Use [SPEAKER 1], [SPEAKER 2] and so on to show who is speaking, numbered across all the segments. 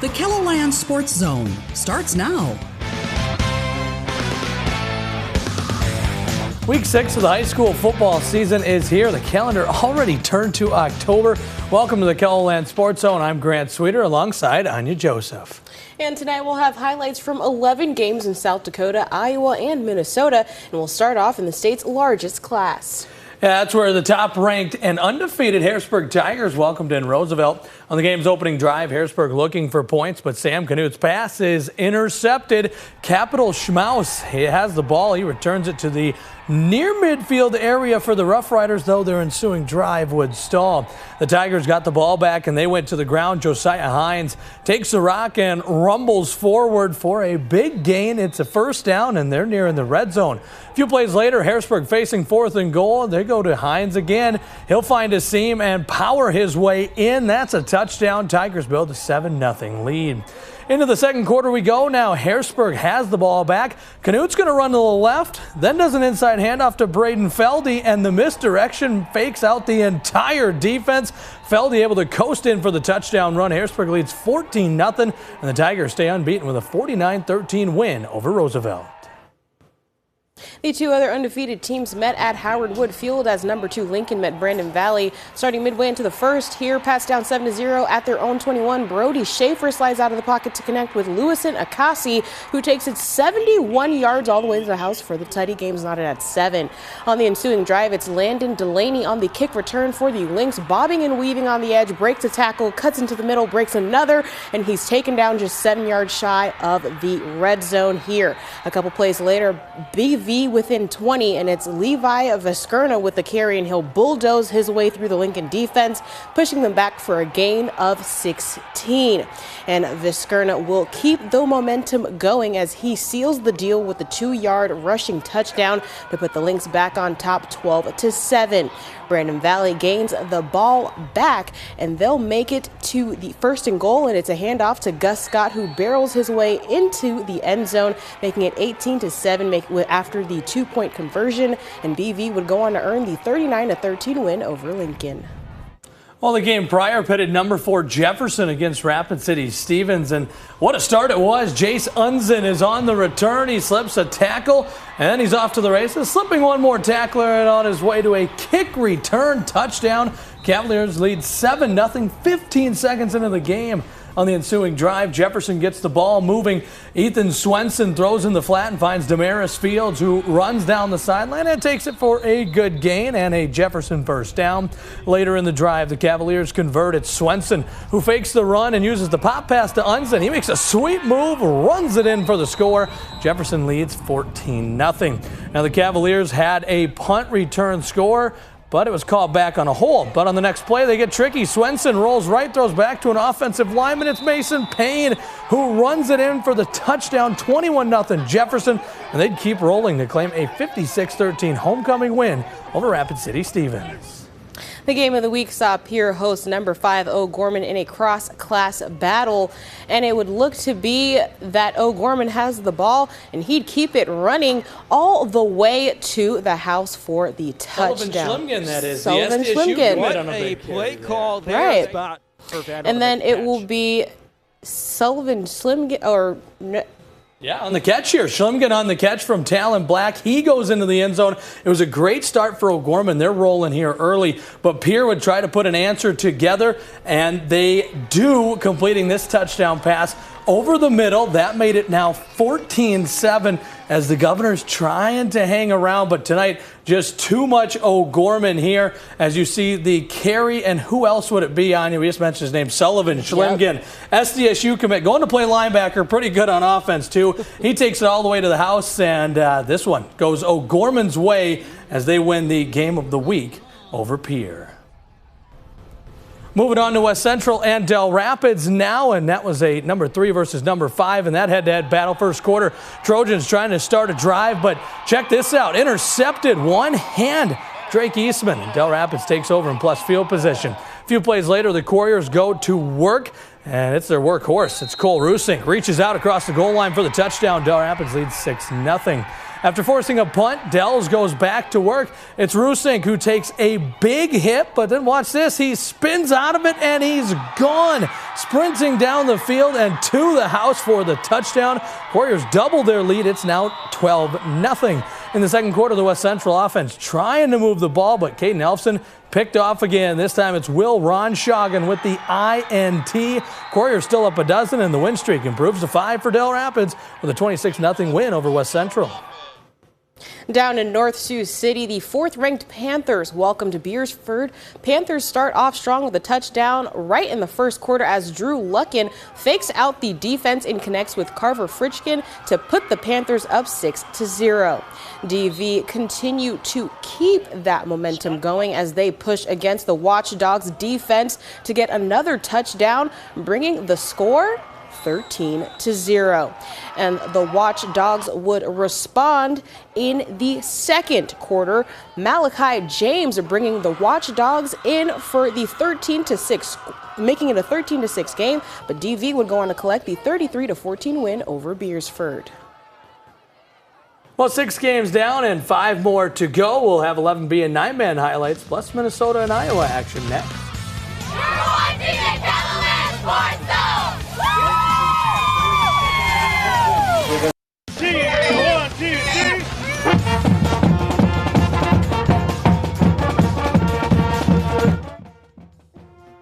[SPEAKER 1] The KELOLAND Sports Zone starts now.
[SPEAKER 2] Week 6 of the high school football season is here. The calendar already turned to October. Welcome to the KELOLAND Sports Zone. I'm Grant Sweeter alongside Anya Joseph.
[SPEAKER 3] And tonight we'll have highlights from 11 games in South Dakota, Iowa, and Minnesota. And we'll start off in the state's largest class.
[SPEAKER 2] Yeah, that's where the top-ranked and undefeated Harrisburg Tigers welcomed in Roosevelt. On the game's opening drive, Harrisburg looking for points, but Sam Canute's pass is intercepted. Capital Schmaus, he has the ball. He returns it to the near midfield area for the Rough Riders, though their ensuing drive would stall. The Tigers got the ball back and they went to the ground. Josiah Hines takes the rock and rumbles forward for a big gain. It's a first down and they're near in the red zone. A few plays later, Harrisburg facing 4th and goal. They go to Hines again. He'll find a seam and power his way in. That's a touchdown. Tigers build a 7-0 lead. Into the second quarter we go now. Harrisburg has the ball back. Canute's going to run to the left, then does an inside handoff to Braden Feldy, and the misdirection fakes out the entire defense. Feldy able to coast in for the touchdown run. Harrisburg leads 14-0, and the Tigers stay unbeaten with a 49-13 win over Roosevelt.
[SPEAKER 3] The two other undefeated teams met at Howard Wood Field as number 2 Lincoln met Brandon Valley. Starting midway into the first, here pass down 7-0 at their own 21. Brody Schaefer slides out of the pocket to connect with Lewison Akasi, who takes it 71 yards all the way to the house for the Tutty. Game's knotted at 7. On the ensuing drive, it's Landon Delaney on the kick return for the Lynx, bobbing and weaving on the edge, breaks a tackle, cuts into the middle, breaks another, and he's taken down just 7 yards shy of the red zone here. A couple plays later, BV within 20, and it's Levi Veskerna with the carry, and he'll bulldoze his way through the Lincoln defense, pushing them back for a gain of 16. And Veskerna will keep the momentum going as he seals the deal with the 2-yard rushing touchdown to put the Lynx back on top 12-7. Brandon Valley gains the ball back, and they'll make it to the 1st and goal, and it's a handoff to Gus Scott, who barrels his way into the end zone, making it 18-7 after the 2-point conversion, and BV would go on to earn the 39-13 win over Lincoln.
[SPEAKER 2] Well, the game prior pitted number 4 Jefferson against Rapid City Stevens, and what a start it was. Jace Unzen is on the return. He slips a tackle, and then he's off to the races, slipping one more tackler and on his way to a kick return touchdown. Cavaliers lead 7-0, 15 seconds into the game. On the ensuing drive, Jefferson gets the ball moving. Ethan Swenson throws in the flat and finds Damaris Fields, who runs down the sideline and takes it for a good gain and a Jefferson first down. Later in the drive, the Cavaliers convert. It's Swenson who fakes the run and uses the pop pass to Unzen. He makes a sweep move, runs it in for the score. Jefferson leads 14-0. Now the Cavaliers had a punt return score, but it was called back on a hold. But on the next play, they get tricky. Swenson rolls right, throws back to an offensive lineman. It's Mason Payne who runs it in for the touchdown, 21-0 Jefferson. And they'd keep rolling to claim a 56-13 homecoming win over Rapid City Stevens.
[SPEAKER 3] The game of the week saw Pierre host number 5 O'Gorman in a cross-class battle, and it would look to be that O'Gorman has the ball and he'd keep it running all the way to the house for the touchdown.
[SPEAKER 2] Sullivan Schlimgen, that is.
[SPEAKER 3] Sullivan
[SPEAKER 2] the SDSU
[SPEAKER 3] Schlimgen.
[SPEAKER 2] What
[SPEAKER 4] a play call there.
[SPEAKER 3] Right.
[SPEAKER 4] Spot
[SPEAKER 3] and then it will be Sullivan Schlimgen, or
[SPEAKER 2] yeah, on the catch here. Schlimgen on the catch from Talon Black. He goes into the end zone. It was a great start for O'Gorman. They're rolling here early, but Pierre would try to put an answer together, and they do, completing this touchdown pass over the middle. That made it now 14-7 as the Governor's trying to hang around, but tonight just too much O'Gorman here as you see the carry. And who else would it be, Anya? We just mentioned his name, Sullivan Schlimgen. Yep. SDSU commit, going to play linebacker, pretty good on offense too. He takes it all the way to the house, and this one goes O'Gorman's way as they win the game of the week over Pierre. Moving on to West Central and Del Rapids now, and that was a number 3 versus number 5 in that head-to-head battle. First quarter, Trojans trying to start a drive, but check this out. Intercepted, one hand. Drake Eastman, and Del Rapids takes over in plus field position. A few plays later, the Couriers go to work, and it's their workhorse. It's Cole Rusink. Reaches out across the goal line for the touchdown. Del Rapids leads 6-0. After forcing a punt, Dells goes back to work. It's Rusink who takes a big hit, but then watch this. He spins out of it and he's gone. Sprinting down the field and to the house for the touchdown. Warriors double their lead. It's now 12-0. In the second quarter, the West Central offense trying to move the ball, but Caden Elfson picked off again. This time it's Will Ronshagen with the INT. Warriors still up a dozen, and the win streak improves to 5 for Del Rapids with a 26-0 win over West Central.
[SPEAKER 3] Down in North Sioux City, the 4th-ranked Panthers welcome to Beersford. Panthers start off strong with a touchdown right in the first quarter as Drew Luckin fakes out the defense and connects with Carver Fritchkin to put the Panthers up 6-0. DV continue to keep that momentum going as they push against the Watchdogs defense to get another touchdown, bringing the score 13-0. And the Watchdogs would respond in the second quarter. Malachi James bringing the Watchdogs in for the 13-6, making it a 13-6 game, but DV would go on to collect the 33-14 win over Beersford.
[SPEAKER 2] Well, 6 games down and 5 more to go. We'll have 11B and 9-man highlights, plus Minnesota and Iowa action next.
[SPEAKER 5] You're watching the KELOLAND SportsZone!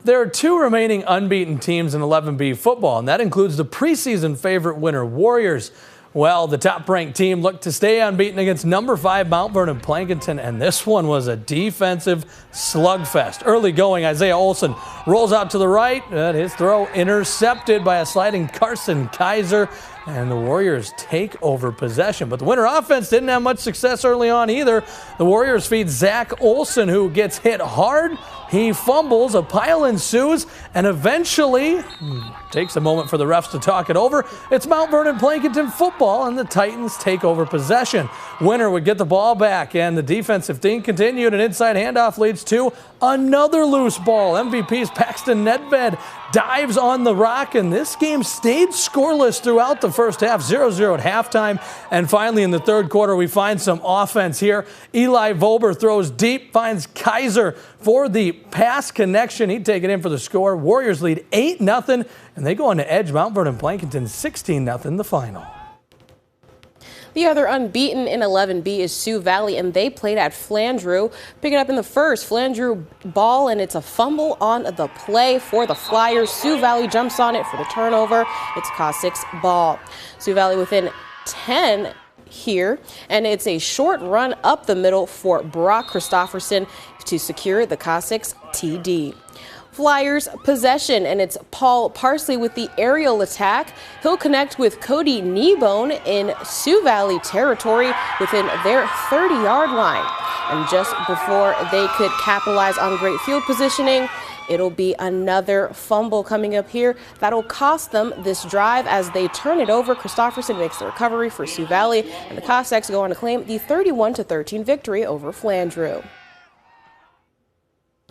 [SPEAKER 2] There are 2 remaining unbeaten teams in 11B football, and that includes the preseason favorite winner, Warriors. Well, the top-ranked team looked to stay unbeaten against number 5 Mount Vernon Plankinton, and this one was a defensive slugfest. Early going, Isaiah Olson rolls out to the right, and his throw intercepted by a sliding Carson Kaiser, and the Warriors take over possession. But the Winter offense didn't have much success early on either. The Warriors feed Zach Olson, who gets hit hard. He fumbles, a pile ensues, and eventually takes a moment for the refs to talk it over. It's Mount Vernon Plankinton football, and the Titans take over possession. Winter would get the ball back, and the defensive team continued. An inside handoff leads to another loose ball. MVP's Paxton Nedved dives on the rock, and this game stayed scoreless throughout the first half, 0-0 at halftime. And finally, in the third quarter, we find some offense here. Eli Volber throws deep, finds Kaiser for the pass connection. He'd take it in for the score. Warriors lead 8-0, and they go on to edge Mount Vernon Plankinton 16-0 the final.
[SPEAKER 3] The other unbeaten in 11B is Sioux Valley, and they played at Flandreau. Pick it up in the first. Flandreau ball, and it's a fumble on the play for the Flyers. Sioux Valley jumps on it for the turnover. It's Cossack's ball. Sioux Valley within 10 here, and it's a short run up the middle for Brock Christofferson to secure the Cossacks TD. Flyers possession, and it's Paul Parsley with the aerial attack. He'll connect with Cody Kneebone in Sioux Valley territory within their 30-yard line. And just before they could capitalize on great field positioning, it'll be another fumble coming up here that'll cost them this drive as they turn it over. Christofferson makes the recovery for Sioux Valley, and the Cossacks go on to claim the 31-13 victory over Flandreau.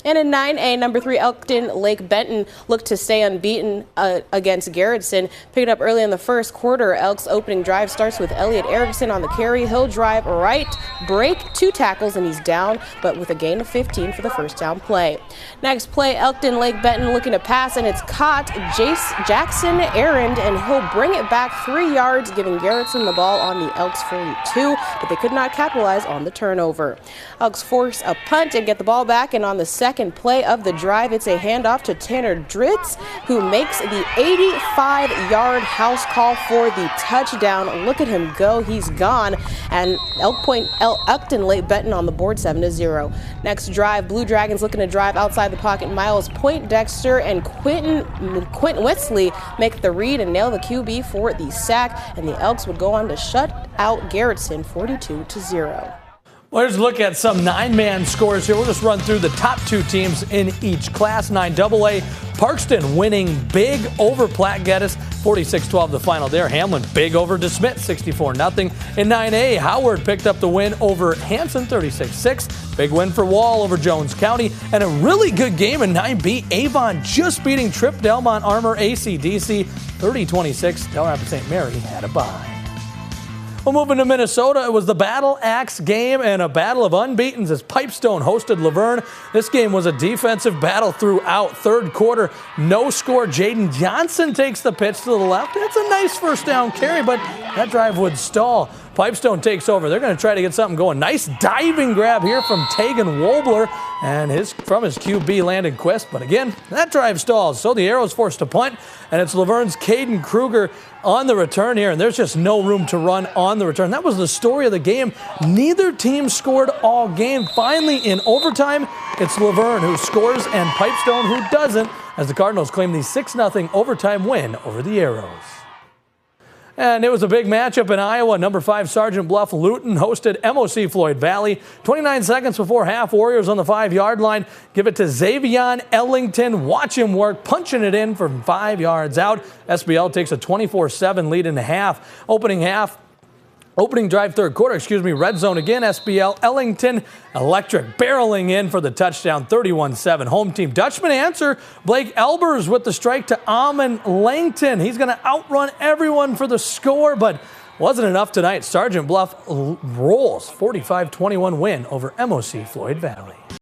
[SPEAKER 3] And in 9A, number 3 Elkton Lake Benton looked to stay unbeaten against Garrettson. Picked up early in the first quarter. Elk's opening drive starts with Elliot Erickson on the carry. He'll drive right, break 2 tackles, and he's down, but with a gain of 15 for the first down play. Next play, Elkton Lake Benton looking to pass, and it's caught Jackson Errand, and he'll bring it back 3 yards, giving Garrettson the ball on the Elks 42, but they could not capitalize on the turnover. Elks force a punt and get the ball back, and on the second play of the drive, it's a handoff to Tanner Dritz, who makes the 85-yard house call for the touchdown. Look at him go. He's gone. And Elkton Lake Benton on the board 7-0. Next drive, Blue Dragons looking to drive outside the pocket. Miles Poindexter and Quentin Wesley make the read and nail the QB for the sack. And the Elks would go on to shut out Garrettson 42-0.
[SPEAKER 2] Well, let's look at some 9-man scores here. We'll just run through the top 2 teams in each class. 9AA, Parkston winning big over Platte Geddes, 46-12 the final there. Hamlin big over DeSmit, 64-0. In 9A, Howard picked up the win over Hanson, 36-6. Big win for Wall over Jones County. And a really good game in 9B, Avon just beating Trip Delmont Armor ACDC, 30-26. Del Rapids St. Mary had a bye. Well, moving to Minnesota, it was the battle axe game and a battle of unbeatens as Pipestone hosted Laverne. This game was a defensive battle throughout. Third quarter, no score. Jaden Johnson takes the pitch to the left. It's a nice first down carry, but that drive would stall. Pipestone takes over. They're going to try to get something going. Nice diving grab here from Tegan Wobler and from his QB Landon Quist. But again, that drive stalls. So the Arrows forced to punt, and it's Laverne's Caden Kruger on the return here. And there's just no room to run on the return. That was the story of the game. Neither team scored all game. Finally, in overtime, it's Laverne who scores and Pipestone who doesn't, as the Cardinals claim the 6-0 overtime win over the Arrows. And it was a big matchup in Iowa. Number 5 Sergeant Bluff Luton hosted MOC Floyd Valley. 29 seconds before half, Warriors on the 5-yard line. Give it to Xavion Ellington. Watch him work, punching it in from 5 yards out. SBL takes a 24-7 lead in the half. Opening drive, third quarter, red zone again, SBL, Ellington, electric, barreling in for the touchdown, 31-7. Home team Dutchman answer, Blake Elbers with the strike to Amon Langton. He's going to outrun everyone for the score, but wasn't enough tonight. Sergeant Bluff rolls, 45-21 win over MOC Floyd Valley.